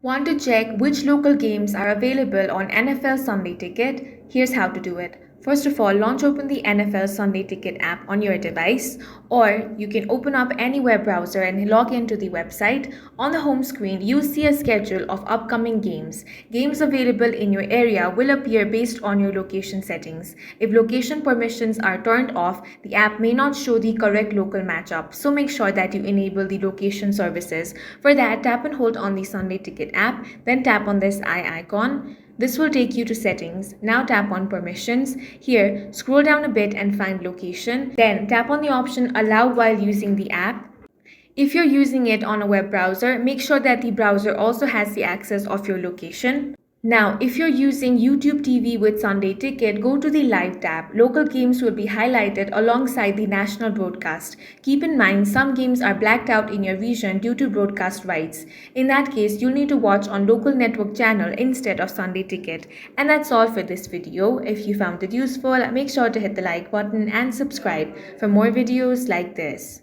Want to check which local games are available on NFL Sunday Ticket? Here's how to do it. First of all, launch open the NFL Sunday Ticket app on your device, or you can open up any web browser and log into the website. On the home screen, you see a schedule of upcoming games. Games available in your area will appear based on your location settings. If location permissions are turned off, the app may not show the correct local matchup, so make sure that you enable the location services. For that, tap and hold on the Sunday Ticket app, then tap on this eye icon. This will take you to settings. Now tap on permissions. Here, scroll down a bit and find location. Then tap on the option allow while using the app. If you're using it on a web browser, make sure that the browser also has the access of your location. Now, if you're using YouTube TV with Sunday Ticket, go to the Live tab. Local games will be highlighted alongside the national broadcast. Keep in mind, some games are blacked out in your region due to broadcast rights. In that case, you'll need to watch on local network channel instead of Sunday Ticket. And that's all for this video. If you found it useful, make sure to hit the like button and subscribe for more videos like this.